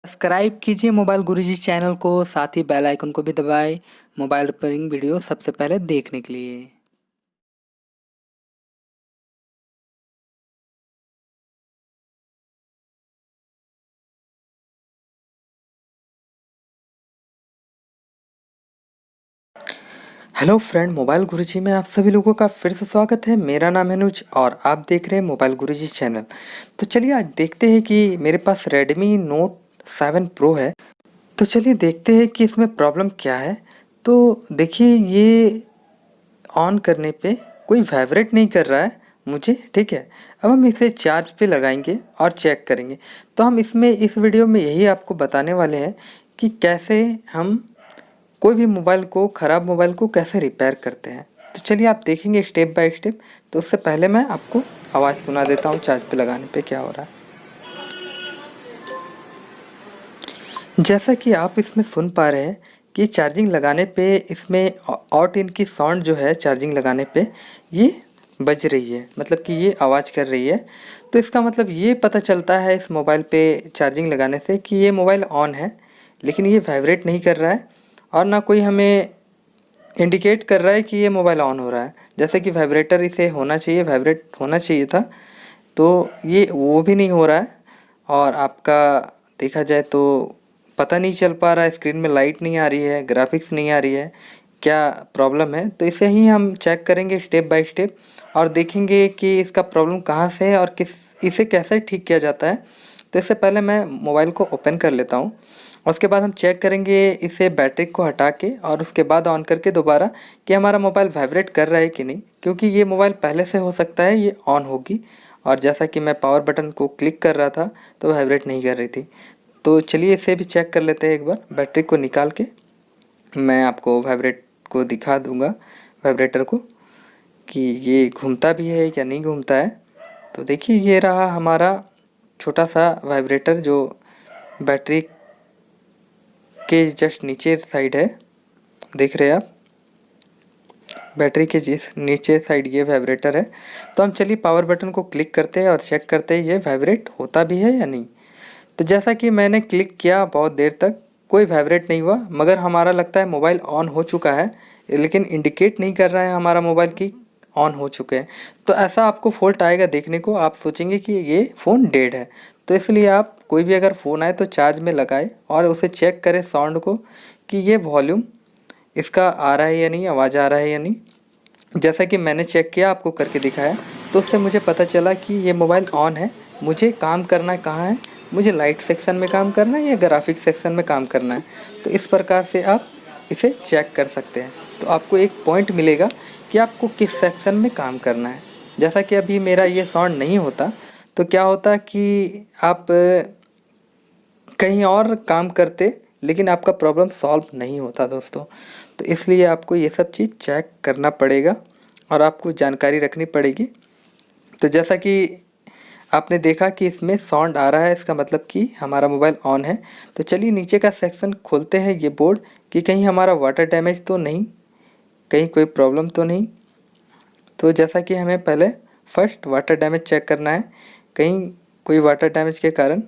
Subscribe कीजिए mobile गुरुजी channel को, साथ ही बेल आइकन को भी दबाएं मोबाइल रिपेयरिंग वीडियो सबसे पहले देखने के लिए। हेलो फ्रेंड, मोबाइल गुरुजी में आप सभी लोगों का फिर से स्वागत है। मेरा नाम है अनुज और आप देख रहे हैं मोबाइल गुरुजी चैनल। तो चलिए आज देखते हैं कि मेरे पास Redmi Note 7 Pro है। तो चलिए देखते हैं कि इसमें प्रॉब्लम क्या है। तो देखिए ये ऑन करने पे कोई वाइब्रेट नहीं कर रहा है मुझे, ठीक है। अब हम इसे चार्ज पे लगाएंगे और चेक करेंगे। तो हम इसमें इस वीडियो में यही आपको बताने वाले हैं कि कैसे हम कोई भी मोबाइल को, ख़राब मोबाइल को कैसे रिपेयर करते हैं। तो चलिए आप देखेंगे स्टेप बाय स्टेप। तो उससे पहले मैं आपको आवाज़ सुना देता हूँ चार्ज पे लगाने पे क्या हो रहा है। जैसा कि आप इसमें सुन पा रहे हैं कि चार्जिंग लगाने पे इसमें आउट इन की साउंड जो है चार्जिंग लगाने पे ये बज रही है, मतलब कि ये आवाज़ कर रही है। तो इसका मतलब ये पता चलता है इस मोबाइल पे चार्जिंग लगाने से कि ये मोबाइल ऑन है, लेकिन ये वाइब्रेट नहीं कर रहा है और ना कोई हमें इंडिकेट कर रहा है कि ये मोबाइल ऑन हो रहा है। जैसे कि वाइब्रेटर इसे होना चाहिए, वाइब्रेट होना चाहिए था, तो ये वो भी नहीं हो रहा है। और आपका देखा जाए तो पता नहीं चल पा रहा है, स्क्रीन में लाइट नहीं आ रही है, ग्राफिक्स नहीं आ रही है, क्या प्रॉब्लम है। तो इसे ही हम चेक करेंगे स्टेप बाय स्टेप और देखेंगे कि इसका प्रॉब्लम कहाँ से है और इसे कैसे ठीक किया जाता है। तो इससे पहले मैं मोबाइल को ओपन कर लेता हूँ। उसके बाद हम चेक करेंगे इसे बैटरी को हटा के और उसके बाद ऑन करके दोबारा कि हमारा मोबाइल वाइब्रेट कर रहा है कि नहीं, क्योंकि ये मोबाइल पहले से हो सकता है ये ऑन होगी। और जैसा कि मैं पावर बटन को क्लिक कर रहा था तो वाइब्रेट नहीं कर रही थी। तो चलिए इसे भी चेक कर लेते हैं एक बार। बैटरी को निकाल के मैं आपको वाइब्रेट को दिखा दूंगा, वाइब्रेटर को, कि ये घूमता भी है या नहीं घूमता है। तो देखिए ये रहा हमारा छोटा सा वाइब्रेटर जो बैटरी के जस्ट नीचे साइड है, देख रहे हैं आप। बैटरी के जिस नीचे साइड ये वाइब्रेटर है। तो हम चलिए पावर बटन को क्लिक करते हैं और चेक करते हैं ये वाइब्रेट होता भी है या नहीं। तो जैसा कि मैंने क्लिक किया बहुत देर तक कोई वाइब्रेट नहीं हुआ, मगर हमारा लगता है मोबाइल ऑन हो चुका है, लेकिन इंडिकेट नहीं कर रहा है हमारा मोबाइल की ऑन हो चुके हैं। तो ऐसा आपको फॉल्ट आएगा देखने को, आप सोचेंगे कि ये फ़ोन डेड है। तो इसलिए आप कोई भी अगर फ़ोन आए तो चार्ज में लगाए और उसे चेक करें साउंड को कि ये वॉल्यूम इसका आ रहा है या नहीं, आवाज़ आ रहा है या नहीं। जैसा कि मैंने चेक किया, आपको करके दिखाया, तो उससे मुझे पता चला कि ये मोबाइल ऑन है। मुझे काम करना कहाँ है, मुझे लाइट सेक्शन में काम करना है या ग्राफिक सेक्शन में काम करना है। तो इस प्रकार से आप इसे चेक कर सकते हैं। तो आपको एक पॉइंट मिलेगा कि आपको किस सेक्शन में काम करना है। जैसा कि अभी मेरा ये साउंड नहीं होता तो क्या होता कि आप कहीं और काम करते, लेकिन आपका प्रॉब्लम सॉल्व नहीं होता दोस्तों। तो इसलिए आपको ये सब चीज़ चेक करना पड़ेगा और आपको जानकारी रखनी पड़ेगी। तो जैसा कि आपने देखा कि इसमें साउंड आ रहा है, इसका मतलब कि हमारा मोबाइल ऑन है। तो चलिए नीचे का सेक्शन खोलते हैं ये बोर्ड, कि कहीं हमारा वाटर डैमेज तो नहीं, कहीं कोई प्रॉब्लम तो नहीं। तो जैसा कि हमें पहले फर्स्ट वाटर डैमेज चेक करना है, कहीं कोई वाटर डैमेज के कारण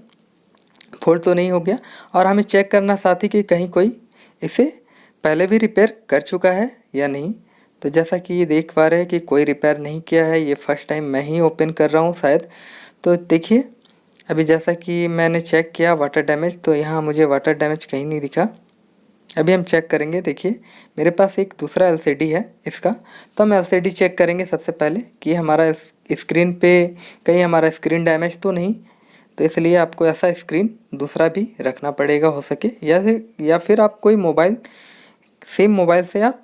फॉल्ट तो नहीं हो गया। और हमें चेक करना साथ ही कि कहीं कोई इसे पहले भी रिपेयर कर चुका है या नहीं। तो जैसा कि ये देख पा रहे हैं कि कोई रिपेयर नहीं किया है, ये फर्स्ट टाइम मैं ही ओपन कर रहा हूँ शायद। तो देखिए अभी जैसा कि मैंने चेक किया वाटर डैमेज, तो यहाँ मुझे वाटर डैमेज कहीं नहीं दिखा। अभी हम चेक करेंगे। देखिए मेरे पास एक दूसरा एलसीडी है इसका, तो हम एलसीडी चेक करेंगे सबसे पहले कि हमारा स्क्रीन पे कहीं हमारा स्क्रीन डैमेज तो नहीं। तो इसलिए आपको ऐसा स्क्रीन दूसरा भी रखना पड़ेगा हो सके, या फिर आप कोई मोबाइल, सेम मोबाइल से आप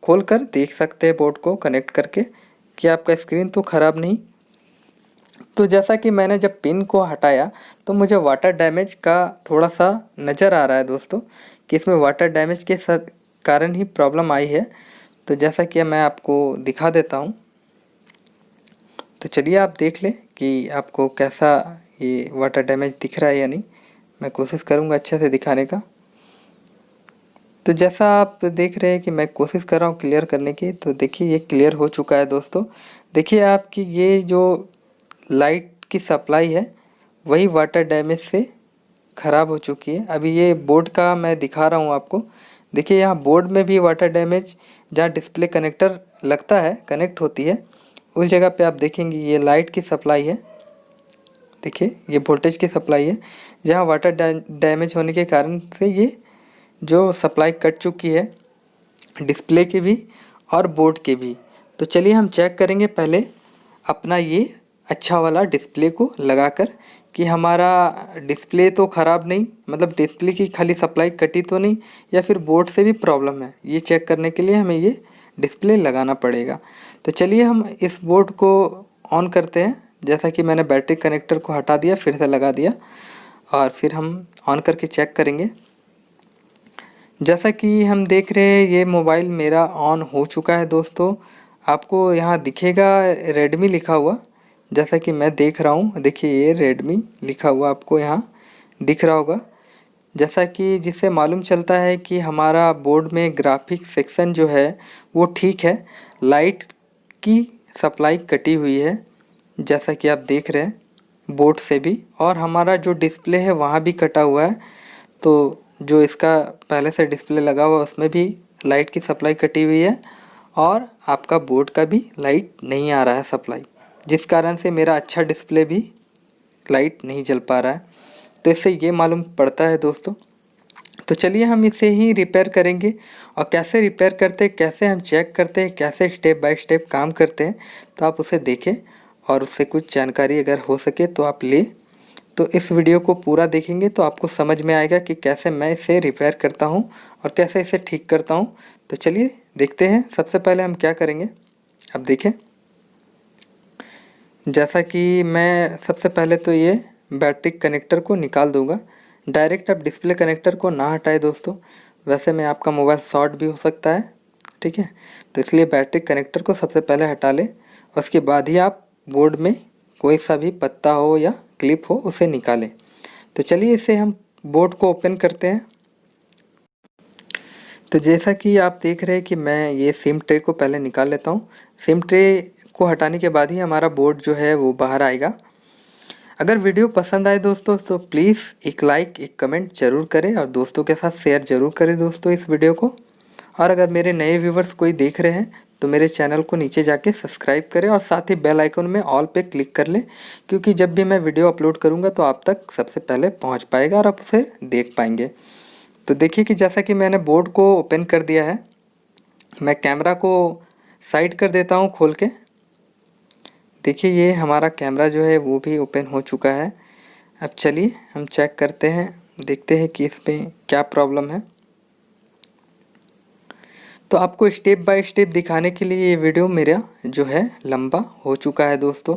खोल कर देख सकते हैं बोर्ड को कनेक्ट करके कि आपका स्क्रीन तो ख़राब नहीं। तो जैसा कि मैंने जब पिन को हटाया तो मुझे वाटर डैमेज का थोड़ा सा नज़र आ रहा है दोस्तों, कि इसमें वाटर डैमेज के साथ कारण ही प्रॉब्लम आई है। तो जैसा कि मैं आपको दिखा देता हूँ। तो चलिए आप देख लें कि आपको कैसा ये वाटर डैमेज दिख रहा है या नहीं। मैं कोशिश करूँगा अच्छे से दिखाने का। तो जैसा आप देख रहे हैं कि मैं कोशिश कर रहा हूँ क्लियर करने की, तो देखिए ये क्लियर हो चुका है दोस्तों। देखिए आपकी ये जो लाइट की सप्लाई है वही वाटर डैमेज से ख़राब हो चुकी है। अभी ये बोर्ड का मैं दिखा रहा हूँ आपको। देखिए यहाँ बोर्ड में भी वाटर डैमेज, जहाँ डिस्प्ले कनेक्टर लगता है, कनेक्ट होती है, उस जगह पे आप देखेंगे ये लाइट की सप्लाई है। देखिए ये वोल्टेज की सप्लाई है, जहाँ वाटर डैमेज होने के कारण से ये जो सप्लाई कट चुकी है, डिस्प्ले की भी और बोर्ड के भी। तो चलिए हम चेक करेंगे पहले अपना ये अच्छा वाला डिस्प्ले को लगाकर कि हमारा डिस्प्ले तो ख़राब नहीं, मतलब डिस्प्ले की खाली सप्लाई कटी तो नहीं, या फिर बोर्ड से भी प्रॉब्लम है। ये चेक करने के लिए हमें ये डिस्प्ले लगाना पड़ेगा। तो चलिए हम इस बोर्ड को ऑन करते हैं। जैसा कि मैंने बैटरी कनेक्टर को हटा दिया, फिर से लगा दिया, और फिर हम ऑन करके चेक करेंगे। जैसा कि हम देख रहे हैं ये मोबाइल मेरा ऑन हो चुका है दोस्तों। आपको यहाँ दिखेगा रेडमी लिखा हुआ, जैसा कि मैं देख रहा हूँ। देखिए ये रेडमी लिखा हुआ आपको यहाँ दिख रहा होगा, जैसा कि जिससे मालूम चलता है कि हमारा बोर्ड में ग्राफिक सेक्शन जो है वो ठीक है। लाइट की सप्लाई कटी हुई है, जैसा कि आप देख रहे हैं बोर्ड से भी, और हमारा जो डिस्प्ले है वहाँ भी कटा हुआ है। तो जो इसका पहले से डिस्प्ले लगा हुआ उसमें भी लाइट की सप्लाई कटी हुई है, और आपका बोर्ड का भी लाइट नहीं आ रहा है सप्लाई, जिस कारण से मेरा अच्छा डिस्प्ले भी लाइट नहीं जल पा रहा है। तो इससे ये मालूम पड़ता है दोस्तों। तो चलिए हम इसे ही रिपेयर करेंगे, और कैसे रिपेयर करते हैं, कैसे हम चेक करते हैं, कैसे स्टेप बाय स्टेप काम करते हैं, तो आप उसे देखें और उससे कुछ जानकारी अगर हो सके तो आप ले। तो इस वीडियो को पूरा देखेंगे तो आपको समझ में आएगा कि कैसे मैं इसे रिपेयर करता हूँ और कैसे इसे ठीक करता हूँ। तो चलिए देखते हैं। सबसे पहले हम क्या करेंगे, अब देखें। जैसा कि मैं सबसे पहले तो ये बैटरी कनेक्टर को निकाल दूंगा। डायरेक्ट आप डिस्प्ले कनेक्टर को ना हटाए दोस्तों, वैसे में आपका मोबाइल शॉर्ट भी हो सकता है, ठीक है। तो इसलिए बैटरी कनेक्टर को सबसे पहले हटा लें, उसके बाद ही आप बोर्ड में कोई सा भी पत्ता हो या क्लिप हो उसे निकालें। तो चलिए इसे हम बोर्ड को ओपन करते हैं। तो जैसा कि आप देख रहे हैं कि मैं ये सिम ट्रे को पहले निकाल लेता हूँ। सिम ट्रे को हटाने के बाद ही हमारा बोर्ड जो है वो बाहर आएगा। अगर वीडियो पसंद आए दोस्तों तो प्लीज़ एक लाइक, एक कमेंट ज़रूर करें, और दोस्तों के साथ शेयर ज़रूर करें दोस्तों इस वीडियो को। और अगर मेरे नए व्यूवर्स कोई देख रहे हैं तो मेरे चैनल को नीचे जाके सब्सक्राइब करें, और साथ ही बेल आइकन में ऑल पे क्लिक कर लें, क्योंकि जब भी मैं वीडियो अपलोड करूँगा तो आप तक सबसे पहले पहुँच पाएगा और आप उसे देख पाएंगे। तो देखिए कि जैसा कि मैंने बोर्ड को ओपन कर दिया है, मैं कैमरा को साइड कर देता हूँ खोल के। देखिए ये हमारा कैमरा जो है वो भी ओपन हो चुका है। अब चलिए हम चेक करते हैं, देखते हैं कि इसमें क्या प्रॉब्लम है। तो आपको स्टेप बाय स्टेप दिखाने के लिए ये वीडियो मेरा जो है लंबा हो चुका है दोस्तों।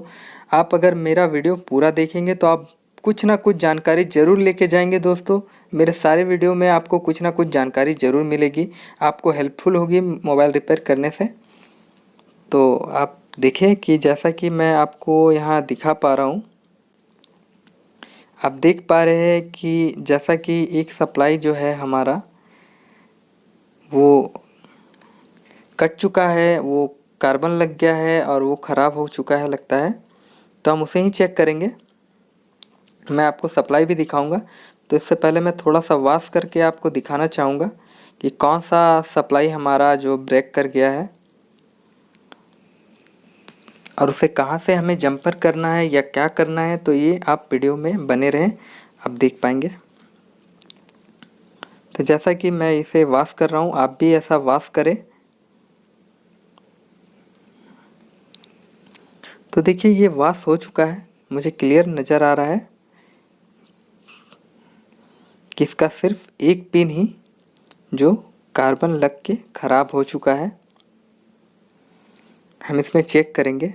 आप अगर मेरा वीडियो पूरा देखेंगे तो आप कुछ ना कुछ जानकारी ज़रूर लेके जाएंगे दोस्तों। मेरे सारे वीडियो में आपको कुछ ना कुछ जानकारी ज़रूर मिलेगी, आपको हेल्पफुल होगी मोबाइल रिपेयर करने से। तो आप देखें कि जैसा कि मैं आपको यहाँ दिखा पा रहा हूँ, आप देख पा रहे हैं कि जैसा कि एक सप्लाई जो है हमारा वो कट चुका है, वो कार्बन लग गया है और वो ख़राब हो चुका है लगता है। तो हम उसे ही चेक करेंगे, मैं आपको सप्लाई भी दिखाऊंगा। तो इससे पहले मैं थोड़ा सा वॉश करके आपको दिखाना चाहूँगा कि कौन सा सप्लाई हमारा जो ब्रेक कर गया है, और उसे कहाँ से हमें जंपर करना है या क्या करना है। तो ये आप वीडियो में बने रहें, आप देख पाएंगे। तो जैसा कि मैं इसे वॉश कर रहा हूँ, आप भी ऐसा वॉश करें। तो देखिए ये वॉश हो चुका है, मुझे क्लियर नज़र आ रहा है कि इसका सिर्फ एक पिन ही जो कार्बन लग के ख़राब हो चुका है। हम इसमें चेक करेंगे।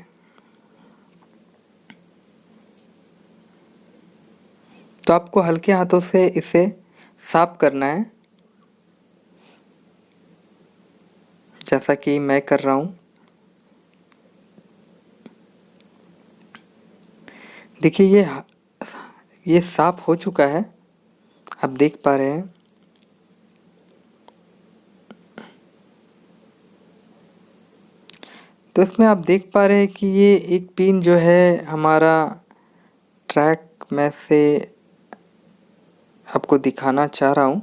तो आपको हल्के हाथों से इसे साफ करना है, जैसा कि मैं कर रहा हूँ। देखिए ये साफ हो चुका है, आप देख पा रहे हैं। तो इसमें आप देख पा रहे हैं कि ये एक पिन जो है हमारा ट्रैक में से आपको दिखाना चाह रहा हूँ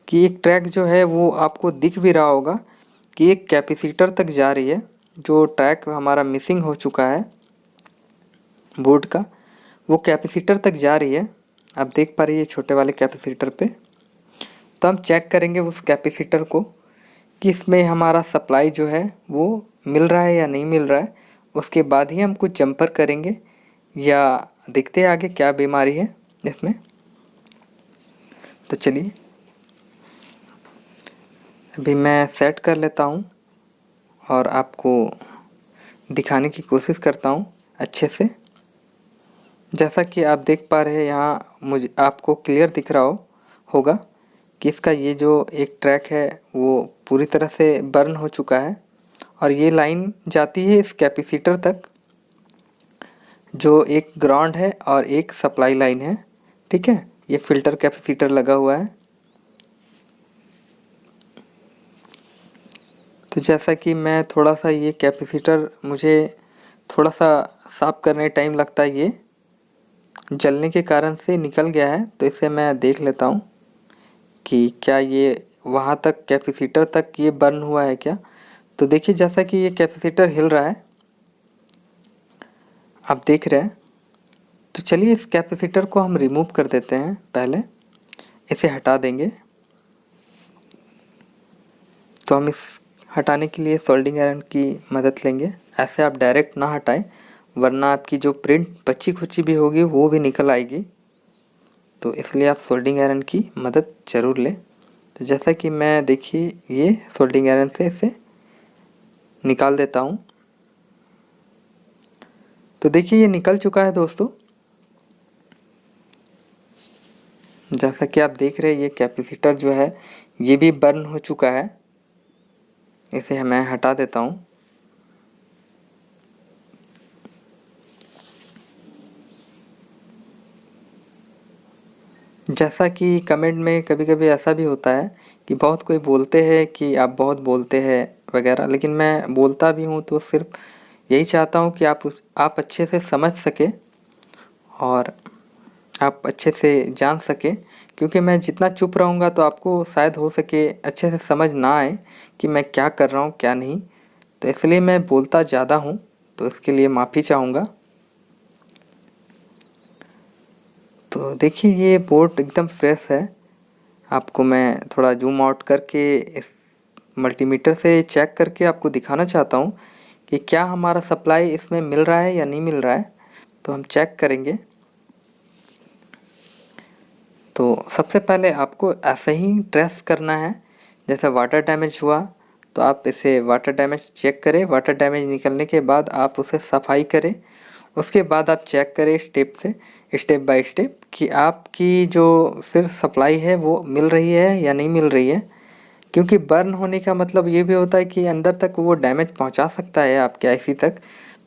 कि एक ट्रैक जो है वो आपको दिख भी रहा होगा कि एक कैपेसिटर तक जा रही है। जो ट्रैक हमारा मिसिंग हो चुका है बोर्ड का, वो कैपेसिटर तक जा रही है। आप देख पा रही है छोटे वाले कैपेसिटर पे। तो हम चेक करेंगे उस कैपेसिटर को कि इसमें हमारा सप्लाई जो है वो मिल रहा है या नहीं मिल रहा है। उसके बाद ही हम कुछ जंपर करेंगे या देखते हैं आगे क्या बीमारी है इसमें। तो चलिए अभी मैं सेट कर लेता हूँ और आपको दिखाने की कोशिश करता हूँ अच्छे से। जैसा कि आप देख पा रहे हैं यहाँ मुझे आपको क्लियर दिख रहा होगा कि इसका ये जो एक ट्रैक है वो पूरी तरह से बर्न हो चुका है और ये लाइन जाती है इस कैपेसिटर तक, जो एक ग्राउंड है और एक सप्लाई लाइन है। ठीक है, ये फिल्टर कैपेसिटर लगा हुआ है। तो जैसा कि मैं थोड़ा सा ये कैपेसिटर मुझे थोड़ा सा साफ़ करने टाइम लगता है, ये जलने के कारण से निकल गया है। तो इसे मैं देख लेता हूँ कि क्या ये वहाँ तक कैपेसिटर तक ये बर्न हुआ है क्या। तो देखिए जैसा कि ये कैपेसिटर हिल रहा है, आप देख रहे हैं। तो चलिए इस कैपेसिटर को हम रिमूव कर देते हैं। पहले इसे हटा देंगे। तो हम इस हटाने के लिए सोल्डिंग आयरन की मदद लेंगे। ऐसे आप डायरेक्ट ना हटाएं, वरना आपकी जो प्रिंट बची खुची भी होगी वो भी निकल आएगी। तो इसलिए आप सोल्डिंग आयरन की मदद ज़रूर लें। तो जैसा कि मैं देखिए ये सोल्डिंग आयरन से इसे निकाल देता हूँ। तो देखिए ये निकल चुका है दोस्तों। जैसा कि आप देख रहे हैं ये कैपेसिटर जो है ये भी बर्न हो चुका है। इसे मैं हटा देता हूँ। जैसा कि कमेंट में कभी कभी ऐसा भी होता है कि बहुत कोई बोलते हैं कि आप बहुत बोलते हैं वगैरह, लेकिन मैं बोलता भी हूँ तो सिर्फ यही चाहता हूँ कि आप अच्छे से समझ सके और आप अच्छे से जान सके। क्योंकि मैं जितना चुप रहूँगा तो आपको शायद हो सके अच्छे से समझ ना आए कि मैं क्या कर रहा हूँ क्या नहीं। तो इसलिए मैं बोलता ज़्यादा हूँ, तो इसके लिए माफ़ी चाहूँगा। तो देखिए ये बोर्ड एकदम फ्रेश है। आपको मैं थोड़ा जूम आउट करके इस मल्टीमीटर से चेक करके आपको दिखाना चाहता हूँ कि क्या हमारा सप्लाई इसमें मिल रहा है या नहीं मिल रहा है। तो हम चेक करेंगे। तो सबसे पहले आपको ऐसे ही ट्रेस करना है। जैसे वाटर डैमेज हुआ तो आप इसे वाटर डैमेज चेक करें। वाटर डैमेज निकलने के बाद आप उसे सफाई करें। उसके बाद आप चेक करें स्टेप बाय स्टेप कि आपकी जो फिर सप्लाई है वो मिल रही है या नहीं मिल रही है। क्योंकि बर्न होने का मतलब ये भी होता है कि अंदर तक वो डैमेज पहुंचा सकता है आपके आईसी तक।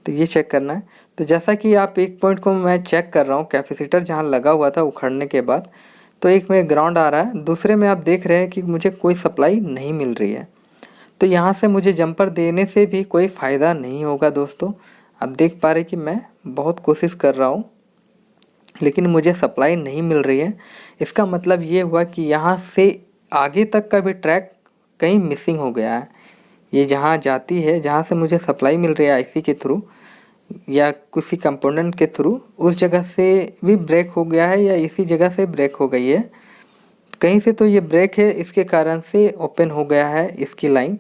तो ये चेक करना है। तो जैसा कि आप एक पॉइंट को मैं चेक कर रहा हूँ, कैपेसिटर जहाँ लगा हुआ था उखड़ने के बाद, तो एक में ग्राउंड आ रहा है, दूसरे में आप देख रहे हैं कि मुझे कोई सप्लाई नहीं मिल रही है। तो यहाँ से मुझे जंपर देने से भी कोई फ़ायदा नहीं होगा दोस्तों। आप देख पा रहे कि मैं बहुत कोशिश कर रहा हूँ लेकिन मुझे सप्लाई नहीं मिल रही है। इसका मतलब ये हुआ कि यहाँ से आगे तक का भी ट्रैक कहीं मिसिंग हो गया है। ये जहाँ जाती है, जहाँ से मुझे सप्लाई मिल रही है आईसी के थ्रू या किसी कंपोनेंट के थ्रू, उस जगह से भी ब्रेक हो गया है या इसी जगह से ब्रेक हो गई है। कहीं से तो ये ब्रेक है, इसके कारण से ओपन हो गया है इसकी लाइन।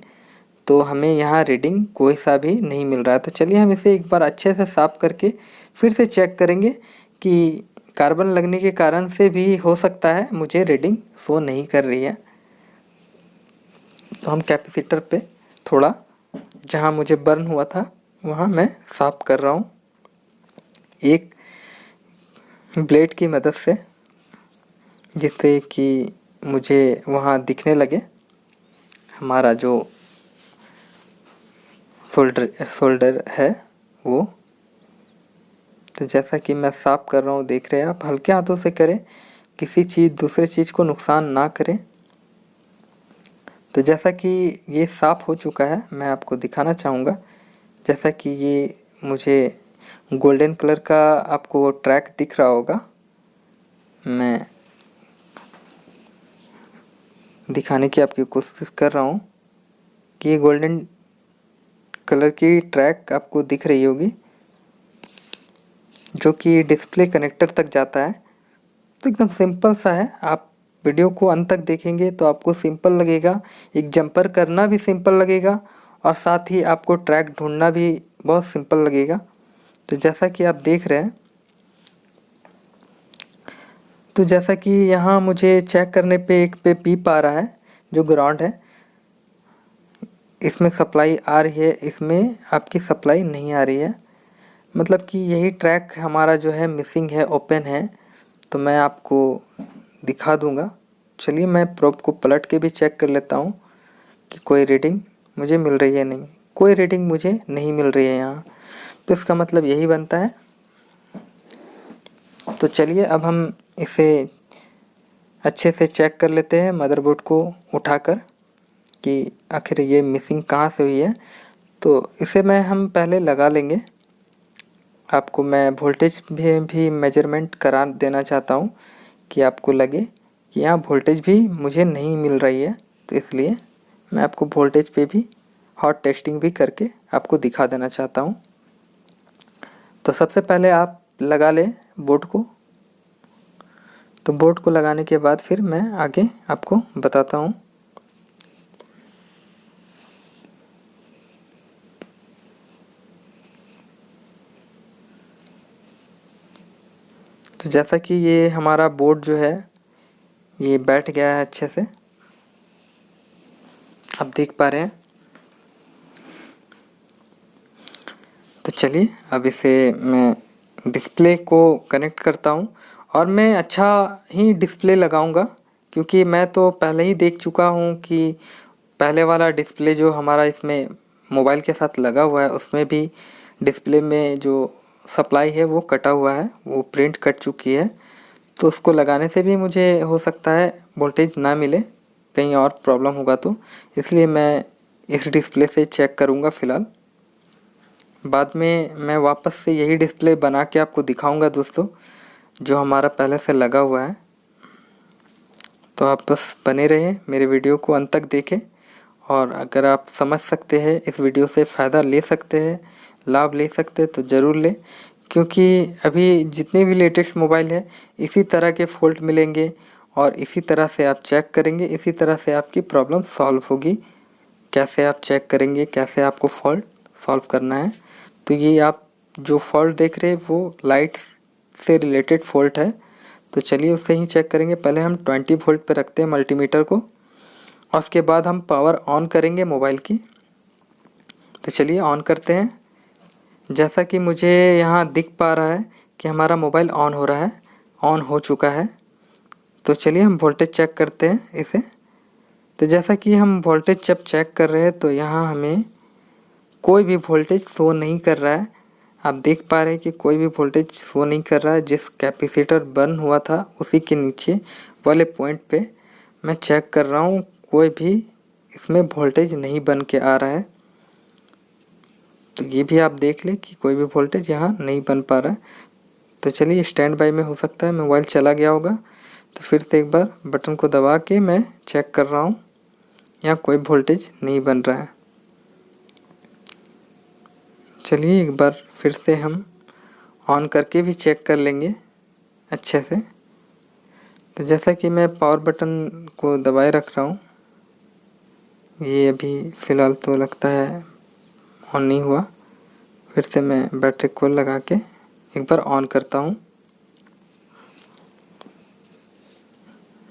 तो हमें यहाँ रीडिंग कोई सा भी नहीं मिल रहा है। तो चलिए हम इसे एक बार अच्छे से साफ़ करके फिर से चेक करेंगे कि कार्बन लगने के कारण से भी हो सकता है मुझे रीडिंग शो नहीं कर रही है। तो हम कैपेसिटर पे थोड़ा जहाँ मुझे बर्न हुआ था वहाँ मैं साफ़ कर रहा हूँ एक ब्लेड की मदद से, जिससे कि मुझे वहाँ दिखने लगे हमारा जो शोल्डर है वो। तो जैसा कि मैं साफ़ कर रहा हूँ, देख रहे हैं आप, हल्के हाथों से करें, किसी चीज़ दूसरे चीज़ को नुकसान ना करें। तो जैसा कि ये साफ़ हो चुका है, मैं आपको दिखाना चाहूँगा। जैसा कि ये मुझे गोल्डन कलर का आपको ट्रैक दिख रहा होगा, मैं दिखाने की आपकी कोशिश कर रहा हूँ कि ये गोल्डन कलर की ट्रैक आपको दिख रही होगी जो कि डिस्प्ले कनेक्टर तक जाता है। तो एकदम सिंपल सा है, आप वीडियो को अंत तक देखेंगे तो आपको सिंपल लगेगा, एक जंपर करना भी सिंपल लगेगा और साथ ही आपको ट्रैक ढूंढना भी बहुत सिंपल लगेगा। तो जैसा कि आप देख रहे हैं, तो जैसा कि यहाँ मुझे चेक करने पे एक पे पीप आ रहा है जो ग्राउंड है, इसमें सप्लाई आ रही है, इसमें आपकी सप्लाई नहीं आ रही है, मतलब कि यही ट्रैक हमारा जो है मिसिंग है, ओपन है। तो मैं आपको दिखा दूंगा। चलिए मैं प्रोब को पलट के भी चेक कर लेता हूँ कि कोई रीडिंग मुझे मिल रही है। नहीं, कोई रीडिंग मुझे नहीं मिल रही है यहाँ। तो इसका मतलब यही बनता है। तो चलिए अब हम इसे अच्छे से चेक कर लेते हैं मदरबोर्ड को उठाकर कि आखिर ये मिसिंग कहाँ से हुई है। तो इसे हम पहले लगा लेंगे। आपको मैं वोल्टेज भी मेजरमेंट करा देना चाहता हूँ कि आपको लगे कि यहाँ वोल्टेज भी मुझे नहीं मिल रही है। तो इसलिए मैं आपको वोल्टेज पे भी हॉट टेस्टिंग भी करके आपको दिखा देना चाहता हूँ। तो सबसे पहले आप लगा लें बोर्ड को। तो बोर्ड को लगाने के बाद फिर मैं आगे आपको बताता हूँ। तो जैसा कि ये हमारा बोर्ड जो है ये बैठ गया है अच्छे से, आप देख पा रहे हैं। तो चलिए अब इसे मैं डिस्प्ले को कनेक्ट करता हूँ और मैं अच्छा ही डिस्प्ले लगाऊंगा, क्योंकि मैं तो पहले ही देख चुका हूँ कि पहले वाला डिस्प्ले जो हमारा इसमें मोबाइल के साथ लगा हुआ है उसमें भी डिस्प्ले में जो सप्लाई है वो कटा हुआ है, वो प्रिंट कट चुकी है। तो उसको लगाने से भी मुझे हो सकता है वोल्टेज ना मिले, कहीं और प्रॉब्लम होगा। तो इसलिए मैं इस डिस्प्ले से चेक करूँगा फ़िलहाल। बाद में मैं वापस से यही डिस्प्ले बना के आपको दिखाऊंगा दोस्तों, जो हमारा पहले से लगा हुआ है। तो आप बस बने रहें, मेरे वीडियो को अंत तक देखें और अगर आप समझ सकते हैं, इस वीडियो से फ़ायदा ले सकते हैं, लाभ ले सकते हैं तो ज़रूर लें, क्योंकि अभी जितने भी लेटेस्ट मोबाइल है इसी तरह के फ़ॉल्ट मिलेंगे और इसी तरह से आप चेक करेंगे, इसी तरह से आपकी प्रॉब्लम सॉल्व होगी। कैसे आप चेक करेंगे, कैसे आपको फॉल्ट सॉल्व करना है। तो ये आप जो फॉल्ट देख रहे हैं वो लाइट से रिलेटेड फॉल्ट है। तो चलिए उससे ही चेक करेंगे। पहले हम 20 वोल्ट पे रखते हैं मल्टीमीटर को और उसके बाद हम पावर ऑन करेंगे मोबाइल की। तो चलिए ऑन करते हैं। जैसा कि मुझे यहाँ दिख पा रहा है कि हमारा मोबाइल ऑन हो रहा है, ऑन हो चुका है। तो चलिए हम वोल्टेज चेक करते हैं इसे। तो जैसा कि हम वोल्टेज जब चेक कर रहे हैं तो यहाँ हमें कोई भी वोल्टेज शो नहीं कर रहा है। आप देख पा रहे हैं कि कोई भी वोल्टेज शो नहीं कर रहा है। जिस कैपेसिटर बर्न हुआ था उसी के नीचे वाले पॉइंट पे मैं चेक कर रहा हूँ, कोई भी इसमें वोल्टेज नहीं बन के आ रहा है। तो ये भी आप देख लें कि कोई भी वोल्टेज यहाँ नहीं बन पा रहा है। तो चलिए स्टैंड बाय में हो सकता है मोबाइल चला गया होगा। तो फिर से एक बार बटन को दबा के मैं चेक कर रहा हूँ, यहाँ कोई वोल्टेज नहीं बन रहा है। चलिए एक बार फिर से हम ऑन करके भी चेक कर लेंगे अच्छे से। तो जैसा कि मैं पावर बटन को दबाए रख रहा हूँ, ये अभी फ़िलहाल तो लगता है ऑन नहीं हुआ। फिर से मैं बैटरी को लगा के एक बार ऑन करता हूँ।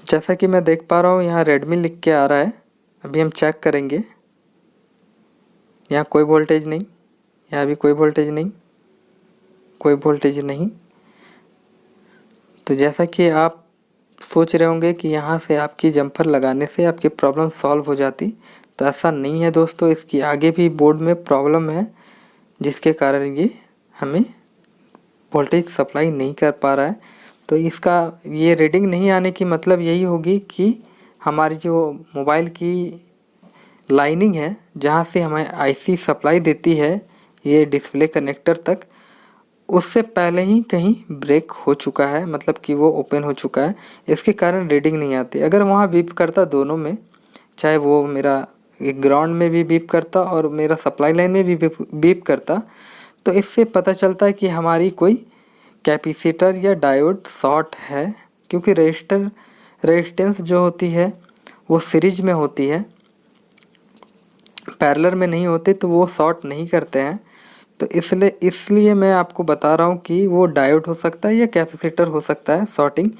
जैसा कि मैं देख पा रहा हूँ यहाँ रेडमी लिख के आ रहा है। अभी हम चेक करेंगे, यहाँ कोई वोल्टेज नहीं, यहाँ भी कोई वोल्टेज नहीं, कोई वोल्टेज नहीं। तो जैसा कि आप सोच रहे होंगे कि यहाँ से आपकी जम्पर लगाने से आपकी प्रॉब्लम सॉल्व हो जाती, तो ऐसा नहीं है दोस्तों। इसकी आगे भी बोर्ड में प्रॉब्लम है जिसके कारण ये हमें वोल्टेज सप्लाई नहीं कर पा रहा है। तो इसका ये रीडिंग नहीं आने की मतलब यही होगी कि हमारी जो मोबाइल की लाइनिंग है, जहाँ से हमें आईसी सप्लाई देती है ये डिस्प्ले कनेक्टर तक, उससे पहले ही कहीं ब्रेक हो चुका है, मतलब कि वो ओपन हो चुका है। इसके कारण रीडिंग नहीं आती। अगर वहाँ बीप करता दोनों में चाहे वो मेरा एक ग्राउंड में भी बीप करता और मेरा सप्लाई लाइन में भी बीप करता, तो इससे पता चलता है कि हमारी कोई कैपेसिटर या डायोड शॉर्ट है, क्योंकि रेजिस्टेंस जो होती है वो सीरीज में होती है, पैरेलल में नहीं होते, तो वो शॉर्ट नहीं करते हैं। तो इसलिए मैं आपको बता रहा हूँ कि वो डायोड हो सकता है या कैपेसिटर हो सकता है शॉर्टिंग।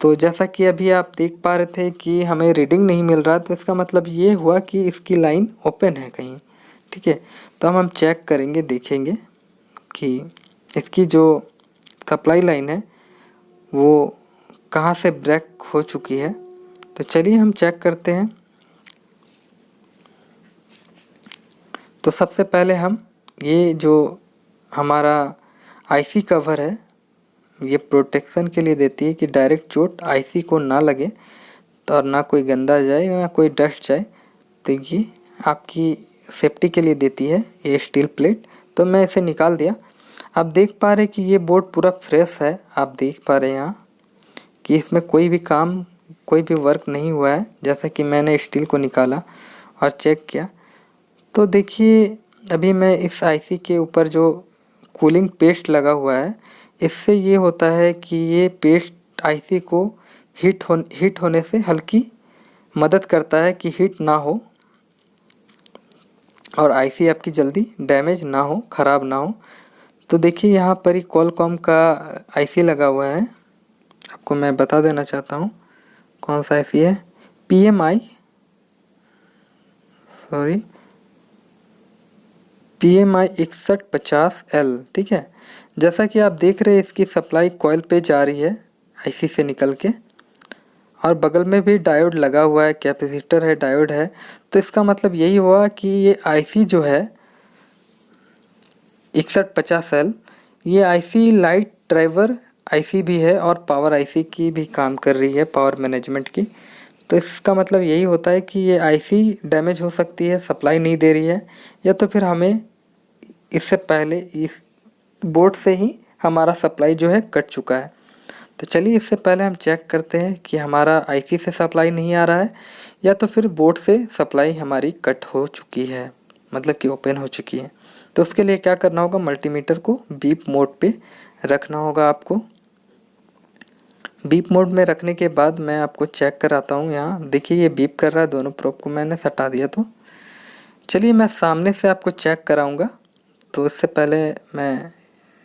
तो जैसा कि अभी आप देख पा रहे थे कि हमें रीडिंग नहीं मिल रहा, तो इसका मतलब ये हुआ कि इसकी लाइन ओपन है कहीं। ठीक है, तो हम चेक करेंगे, देखेंगे कि इसकी जो सप्लाई लाइन है वो कहाँ से ब्रेक हो चुकी है। तो चलिए हम चेक करते हैं। तो सबसे पहले हम ये जो हमारा आईसी कवर है, ये प्रोटेक्शन के लिए देती है कि डायरेक्ट चोट आईसी को ना लगे, तो और ना कोई गंदा जाए ना कोई डस्ट जाए, तो ये आपकी सेफ्टी के लिए देती है ये स्टील प्लेट। तो मैं इसे निकाल दिया। आप देख पा रहे कि ये बोर्ड पूरा फ्रेश है। आप देख पा रहे हैं यहाँ कि इसमें कोई भी काम, कोई भी वर्क नहीं हुआ है। जैसा कि मैंने स्टील को निकाला और चेक किया, तो देखिए अभी मैं इस आईसी के ऊपर जो कूलिंग पेस्ट लगा हुआ है, इससे ये होता है कि ये पेस्ट आईसी को हीट होने से हल्की मदद करता है कि हीट ना हो और आईसी आपकी जल्दी डैमेज ना हो, ख़राब ना हो। तो देखिए यहाँ पर ही क्वालकॉम का आईसी लगा हुआ है। आपको मैं बता देना चाहता हूँ कौन सा आईसी है। PMI 6150L। ठीक है, जैसा कि आप देख रहे हैं इसकी सप्लाई कॉइल पे जा रही है आईसी से निकल के, और बगल में भी डायोड लगा हुआ है, कैपेसिटर है, डायोड है। तो इसका मतलब यही हुआ कि ये आईसी जो है 6150L, ये आईसी लाइट ड्राइवर आईसी भी है और पावर आईसी की भी काम कर रही है, पावर मैनेजमेंट की। तो इसका मतलब यही होता है कि ये आईसी डैमेज हो सकती है, सप्लाई नहीं दे रही है, या तो फिर हमें इससे पहले इस बोर्ड से ही हमारा सप्लाई जो है कट चुका है। तो चलिए इससे पहले हम चेक करते हैं कि हमारा आईसी से सप्लाई नहीं आ रहा है या तो फिर बोर्ड से सप्लाई हमारी कट हो चुकी है, मतलब कि ओपन हो चुकी है। तो उसके लिए क्या करना होगा, मल्टीमीटर को बीप मोड पे रखना होगा आपको। बीप मोड में रखने के बाद मैं आपको चेक कराता हूँ। यहाँ देखिए ये बीप कर रहा है, दोनों प्रोब को मैंने हटा दिया। तो चलिए मैं सामने से आपको चेक कराऊँगा। तो इससे पहले मैं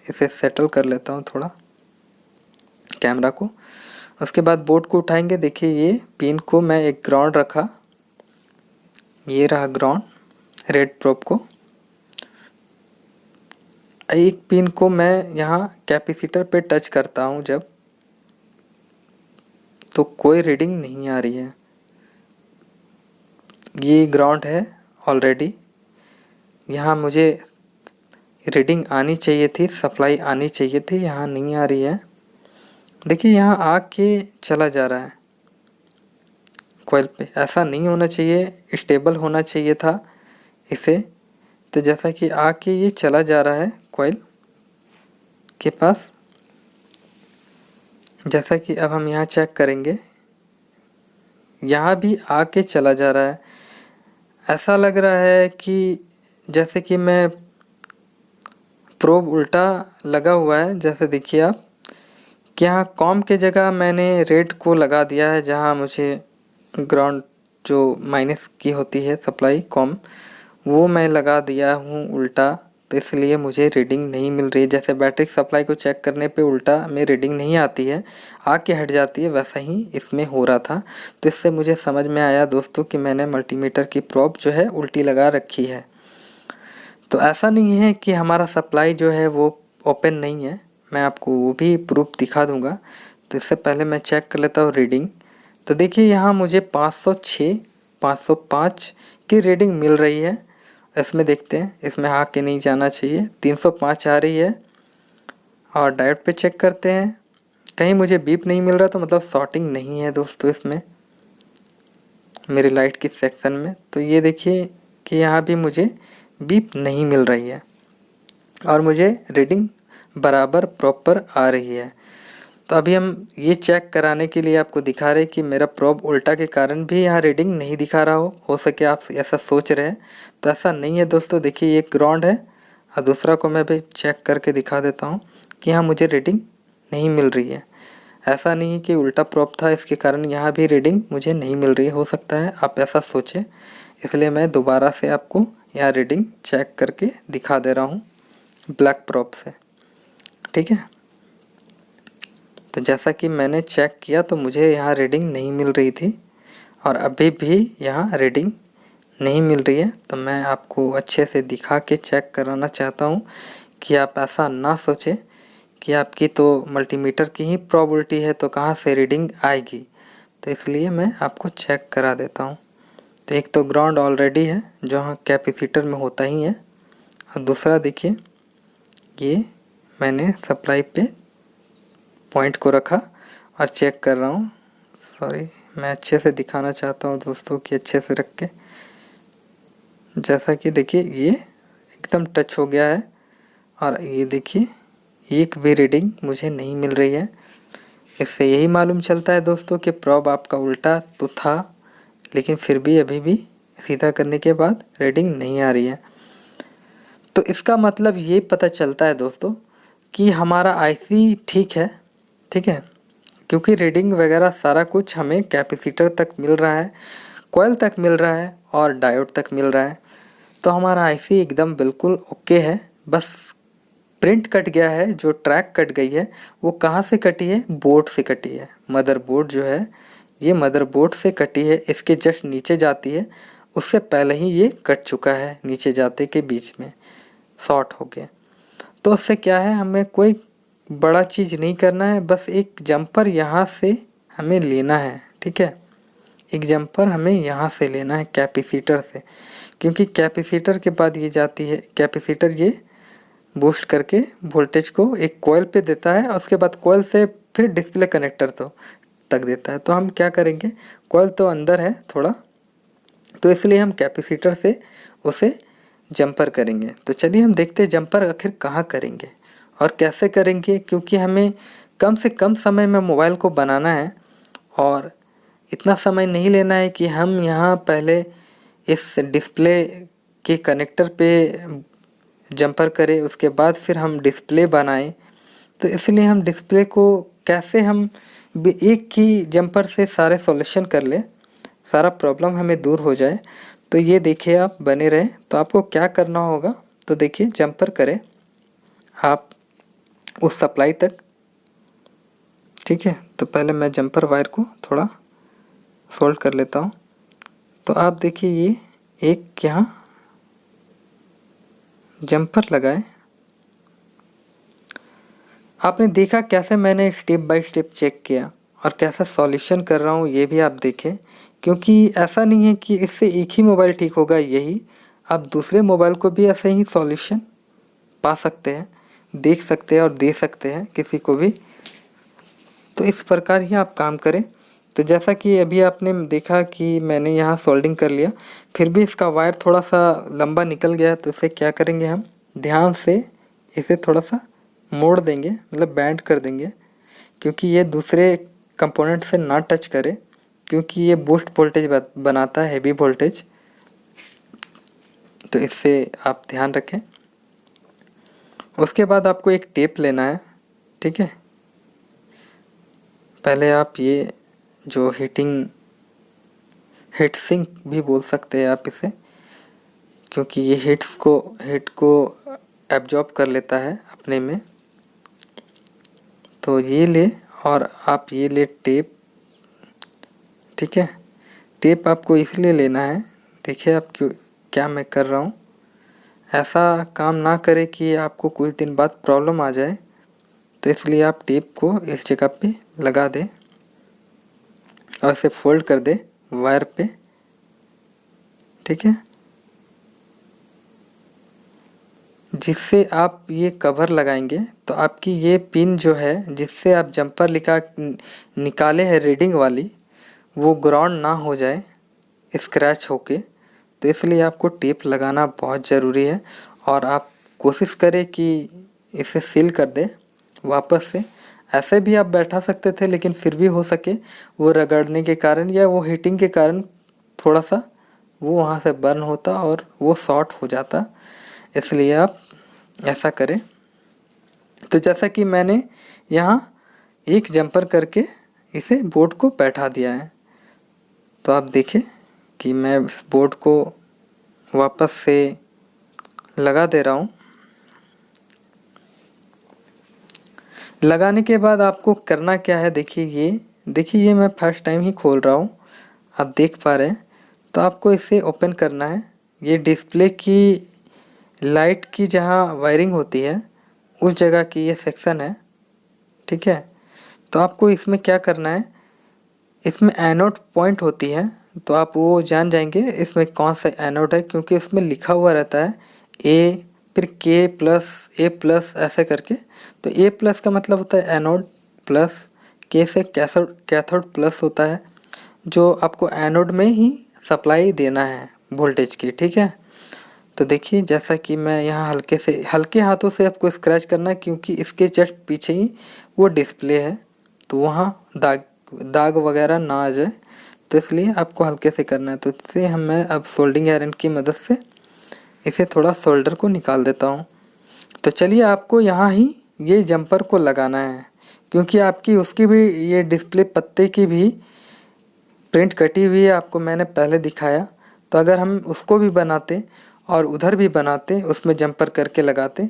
इसे सेटल कर लेता हूँ थोड़ा कैमरा को। उसके बाद बोर्ड को उठाएंगे। देखिए ये पिन को मैं एक ग्राउंड रखा, ये रहा ग्राउंड रेड प्रोब को। एक पिन को मैं यहाँ कैपेसिटर पे टच करता हूँ जब, तो कोई रीडिंग नहीं आ रही है। ये ग्राउंड है ऑलरेडी, यहाँ मुझे रीडिंग आनी चाहिए थी, सप्लाई आनी चाहिए थी, यहाँ नहीं आ रही है। देखिए यहाँ आके चला जा रहा है कॉइल पे, ऐसा नहीं होना चाहिए, स्टेबल होना चाहिए था इसे। तो जैसा कि आके ये चला जा रहा है कॉइल के पास, जैसा कि अब हम यहाँ चेक करेंगे, यहाँ भी आके चला जा रहा है। ऐसा लग रहा है कि जैसे कि मैं प्रोब उल्टा लगा हुआ है। जैसे देखिए आप कि यहाँ कॉम के जगह मैंने रेड को लगा दिया है, जहाँ मुझे ग्राउंड जो माइनस की होती है सप्लाई कॉम, वो मैं लगा दिया हूँ उल्टा। तो इसलिए मुझे रीडिंग नहीं मिल रही है। जैसे बैटरी सप्लाई को चेक करने पे उल्टा में रीडिंग नहीं आती है, आके हट जाती है, वैसा ही इसमें हो रहा था। तो इससे मुझे समझ में आया दोस्तों कि मैंने मल्टीमीटर की प्रोब जो है उल्टी लगा रखी है। तो ऐसा नहीं है कि हमारा सप्लाई जो है वो ओपन नहीं है, मैं आपको वो भी प्रूफ दिखा दूंगा। तो इससे पहले मैं चेक कर लेता हूँ रीडिंग। तो देखिए यहाँ मुझे 506, 505 की रीडिंग मिल रही है। इसमें देखते हैं, इसमें हाँ के नहीं जाना चाहिए, 305 आ रही है। और डायोड पे चेक करते हैं, कहीं मुझे बीप नहीं मिल रहा, तो मतलब शॉर्टिंग नहीं है दोस्तों इसमें मेरी लाइट की सेक्शन में। तो ये देखिए कि यहाँ भी मुझे बीप नहीं मिल रही है और मुझे रीडिंग बराबर प्रॉपर आ रही है। तो अभी हम ये चेक कराने के लिए आपको दिखा रहे कि मेरा प्रोब उल्टा के कारण भी यहाँ रीडिंग नहीं दिखा रहा हो सके आप ऐसा सोच रहे हैं, तो ऐसा नहीं है दोस्तों। देखिए ये ग्राउंड है और दूसरा को मैं भी चेक करके दिखा देता हूँ कि यहाँ मुझे रीडिंग नहीं मिल रही है। ऐसा नहीं है कि उल्टा प्रोब था इसके कारण यहाँ भी रीडिंग मुझे नहीं मिल रही है, हो सकता है आप ऐसा सोचें, इसलिए मैं दोबारा से आपको यहाँ रीडिंग चेक करके दिखा दे रहा हूँ ब्लैक प्रोब से, ठीक है। तो जैसा कि मैंने चेक किया तो मुझे यहाँ रीडिंग नहीं मिल रही थी और अभी भी यहाँ रीडिंग नहीं मिल रही है। तो मैं आपको अच्छे से दिखा के चेक कराना चाहता हूँ कि आप ऐसा ना सोचें कि आपकी तो मल्टीमीटर की ही प्रॉबिलिटी है तो कहाँ से रीडिंग आएगी। तो इसलिए मैं आपको चेक करा देता हूँ। तो एक तो ग्राउंड ऑलरेडी है जो हाँ कैपेसिटर में होता ही है, और दूसरा देखिए ये मैंने सप्लाई पे पॉइंट को रखा और चेक कर रहा हूँ। सॉरी, मैं अच्छे से दिखाना चाहता हूँ दोस्तों कि अच्छे से रख के, जैसा कि देखिए ये एकदम टच हो गया है और ये देखिए एक भी रीडिंग मुझे नहीं मिल रही है। इससे यही मालूम चलता है दोस्तों कि प्रोब आपका उल्टा तो था, लेकिन फिर भी अभी भी सीधा करने के बाद रीडिंग नहीं आ रही है। तो इसका मतलब ये पता चलता है दोस्तों कि हमारा आईसी ठीक है, ठीक है, क्योंकि रीडिंग वगैरह सारा कुछ हमें कैपेसिटर तक मिल रहा है, कॉइल तक मिल रहा है और डायोड तक मिल रहा है। तो हमारा आईसी एकदम बिल्कुल ओके है। बस प्रिंट कट गया है, जो ट्रैक कट गई है वो कहाँ से कटी है, बोर्ड से कटी है। मदरबोर्ड जो है ये मदरबोर्ड से कटी है, इसके जस्ट नीचे जाती है, उससे पहले ही ये कट चुका है, नीचे जाते के बीच में शॉर्ट हो गया। तो उससे क्या है, हमें कोई बड़ा चीज़ नहीं करना है, बस एक जंपर यहाँ से हमें लेना है, ठीक है। एक जंपर हमें यहाँ से लेना है कैपेसिटर से, क्योंकि कैपेसिटर के बाद ये जाती है, कैपेसिटर ये बूस्ट करके वोल्टेज को एक कॉइल पे देता है और उसके बाद कॉइल से फिर डिस्प्ले कनेक्टर तक देता है। तो हम क्या करेंगे, कॉइल तो अंदर है थोड़ा, तो इसलिए हम कैपेसिटर से उसे जंपर करेंगे। तो चलिए हम देखते हैं जंपर आखिर कहाँ करेंगे और कैसे करेंगे, क्योंकि हमें कम से कम समय में मोबाइल को बनाना है और इतना समय नहीं लेना है कि हम यहाँ पहले इस डिस्प्ले के कनेक्टर पे जंपर करें, उसके बाद फिर हम डिस्प्ले बनाएं। तो इसलिए हम डिस्प्ले को कैसे हम एक ही जंपर से सारे सॉल्यूशन कर लें, सारा प्रॉब्लम हमें दूर हो जाए। तो ये देखिए आप बने रहें। तो आपको क्या करना होगा, तो देखिए जंपर करें आप उस सप्लाई तक, ठीक है। तो पहले मैं जंपर वायर को थोड़ा फोल्ड कर लेता हूँ। तो आप देखिए ये एक यहाँ जंपर लगाए। आपने देखा कैसे मैंने स्टेप बाय स्टेप चेक किया और कैसा सॉल्यूशन कर रहा हूँ ये भी आप देखें, क्योंकि ऐसा नहीं है कि इससे एक ही मोबाइल ठीक होगा, यही आप दूसरे मोबाइल को भी ऐसे ही सॉल्यूशन पा सकते हैं, देख सकते हैं और दे सकते हैं किसी को भी। तो इस प्रकार ही आप काम करें। तो जैसा कि अभी आपने देखा कि मैंने यहाँ सोल्डिंग कर लिया, फिर भी इसका वायर थोड़ा सा लंबा निकल गया। तो इसे क्या करेंगे, हम ध्यान से इसे थोड़ा सा मोड़ देंगे, मतलब बैंड कर देंगे, क्योंकि ये दूसरे कंपोनेंट से ना टच करे, क्योंकि ये बूस्ट वोल्टेज बनाता है, हेवी वोल्टेज। तो इससे आप ध्यान रखें। उसके बाद आपको एक टेप लेना है, ठीक है। पहले आप ये जो हीट सिंक भी बोल सकते हैं आप इसे, क्योंकि ये हीट को एब्जॉर्ब कर लेता है अपने में। तो ये ले और आप ये ले टेप, ठीक है। टेप आपको इसलिए लेना है, देखिए आप क्या मैं कर रहा हूँ, ऐसा काम ना करे कि आपको कुछ दिन बाद प्रॉब्लम आ जाए। तो इसलिए आप टेप को इस जगह पे लगा दें और इसे फोल्ड कर दे वायर पे, ठीक है, जिससे आप ये कवर लगाएंगे। तो आपकी ये पिन जो है जिससे आप जंपर निकाले हैं रीडिंग वाली, वो ग्राउंड ना हो जाए स्क्रैच होके। तो इसलिए आपको टेप लगाना बहुत ज़रूरी है और आप कोशिश करें कि इसे सील कर दे वापस से। ऐसे भी आप बैठा सकते थे, लेकिन फिर भी हो सके वो रगड़ने के कारण या वो हीटिंग के कारण थोड़ा सा वो वहाँ से बर्न होता और वो शॉर्ट हो जाता, इसलिए आप ऐसा करें। तो जैसा कि मैंने यहाँ एक जंपर करके इसे बोर्ड को बैठा दिया है, तो आप देखें कि मैं इस बोर्ड को वापस से लगा दे रहा हूँ। लगाने के बाद आपको करना क्या है, देखिए ये मैं फर्स्ट टाइम ही खोल रहा हूँ, आप देख पा रहे हैं। तो आपको इसे ओपन करना है। ये डिस्प्ले की लाइट की जहाँ वायरिंग होती है उस जगह की ये सेक्शन है, ठीक है। तो आपको इसमें क्या करना है, इसमें एनोड पॉइंट होती है, तो आप वो जान जाएंगे इसमें कौन सा एनोड है, क्योंकि उसमें लिखा हुआ रहता है ए, फिर के प्लस, ए प्लस ऐसे करके। तो ए प्लस का मतलब होता है एनोड प्लस, के से कैथोड प्लस होता है, जो आपको एनोड में ही सप्लाई देना है वोल्टेज की, ठीक है। तो देखिए जैसा कि मैं यहाँ हल्के हाथों से आपको स्क्रैच करना है, क्योंकि इसके जस्ट पीछे ही वो डिस्प्ले है, तो वहाँ दाग वगैरह ना आ जाए, तो इसलिए आपको हल्के से करना है। तो इससे मैं अब सोल्डिंग आयरन की मदद से इसे थोड़ा सोल्डर को निकाल देता हूँ। तो चलिए आपको यहाँ ही ये जंपर को लगाना है, क्योंकि आपकी उसकी भी ये डिस्प्ले पत्ते की भी प्रिंट कटी हुई है, आपको मैंने पहले दिखाया। तो अगर हम उसको भी बनाते और उधर भी बनाते, उसमें जंपर करके लगाते,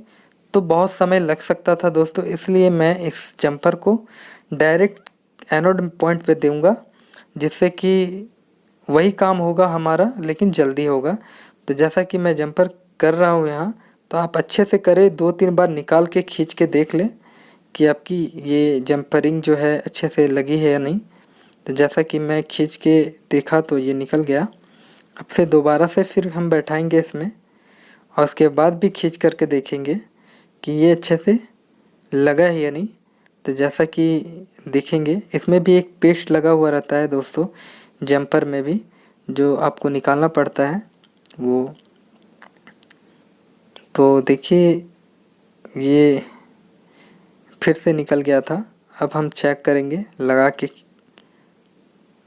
तो बहुत समय लग सकता था दोस्तों। इसलिए मैं इस जंपर को डायरेक्ट एनोड पॉइंट पे दूंगा, जिससे कि वही काम होगा हमारा, लेकिन जल्दी होगा। तो जैसा कि मैं जंपर कर रहा हूँ यहाँ, तो आप अच्छे से करें, 2-3 बार निकाल के खींच के देख लें कि आपकी ये जंपरिंग जो है अच्छे से लगी है या नहीं। तो जैसा कि मैं खींच के देखा तो ये निकल गया। अब से दोबारा से फिर हम बैठाएंगे इसमें, और उसके बाद भी खींच करके देखेंगे कि ये अच्छे से लगा है या नहीं। तो जैसा कि देखेंगे इसमें भी एक पेस्ट लगा हुआ रहता है दोस्तों, जंपर में भी, जो आपको निकालना पड़ता है वो। तो देखिए ये फिर से निकल गया था। अब हम चेक करेंगे लगा के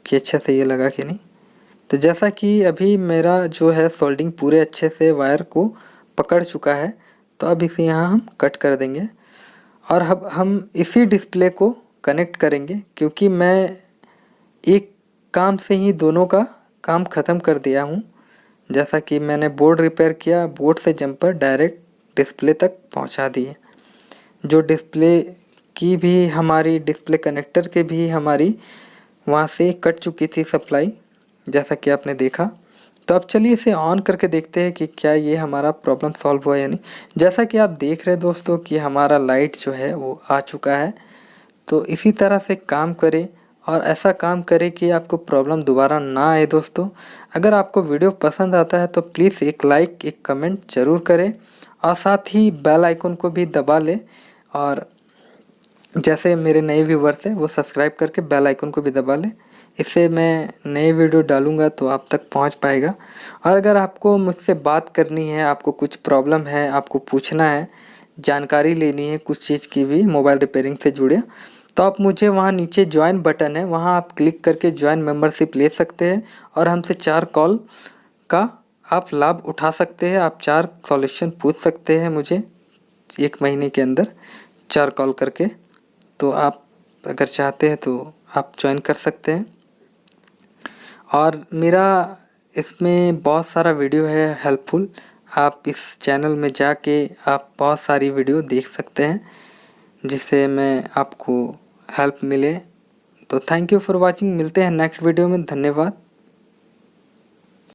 कि अच्छे से ये लगा कि नहीं। तो जैसा कि अभी मेरा जो है सोल्डिंग पूरे अच्छे से वायर को पकड़ चुका है, तो अब इसे यहाँ हम कट कर देंगे और अब हम इसी डिस्प्ले को कनेक्ट करेंगे, क्योंकि मैं एक काम से ही दोनों का काम ख़त्म कर दिया हूँ। जैसा कि मैंने बोर्ड रिपेयर किया, बोर्ड से जंपर डायरेक्ट डिस्प्ले तक पहुँचा दिए। जो डिस्प्ले की भी हमारी डिस्प्ले कनेक्टर के भी हमारी वहाँ से कट चुकी थी सप्लाई, जैसा कि आपने देखा। तो अब चलिए इसे ऑन करके देखते हैं कि क्या ये हमारा प्रॉब्लम सॉल्व हुआ या नहीं। जैसा कि आप देख रहे हैं दोस्तों कि हमारा लाइट जो है वो आ चुका है। तो इसी तरह से काम करें और ऐसा काम करें कि आपको प्रॉब्लम दोबारा ना आए दोस्तों। अगर आपको वीडियो पसंद आता है तो प्लीज़ एक लाइक, एक कमेंट ज़रूर करें, और साथ ही बेल आइकन को भी दबा लें, और जैसे मेरे नए व्यूवर्स हैं वो सब्सक्राइब करके बेल आइकन को भी दबा लें। इससे मैं नए वीडियो डालूँगा तो आप तक पहुंच पाएगा। और अगर आपको मुझसे बात करनी है, आपको कुछ प्रॉब्लम है, आपको पूछना है, जानकारी लेनी है कुछ चीज़ की भी मोबाइल रिपेयरिंग से जुड़े, तो आप मुझे वहाँ नीचे ज्वाइन बटन है, वहाँ आप क्लिक करके ज्वाइन मेंबरशिप ले सकते हैं, और हमसे 4 कॉल का आप लाभ उठा सकते हैं। आप 4 सॉल्यूशन पूछ सकते हैं मुझे 1 महीने के अंदर 4 कॉल करके। तो आप अगर चाहते हैं तो आप ज्वाइन कर सकते हैं। और मेरा इसमें बहुत सारा वीडियो है हेल्पफुल, आप इस चैनल में जाके आप बहुत सारी वीडियो देख सकते हैं, जिससे मैं आपको हेल्प मिले। तो थैंक यू फॉर वाचिंग, मिलते हैं नेक्स्ट वीडियो में, धन्यवाद।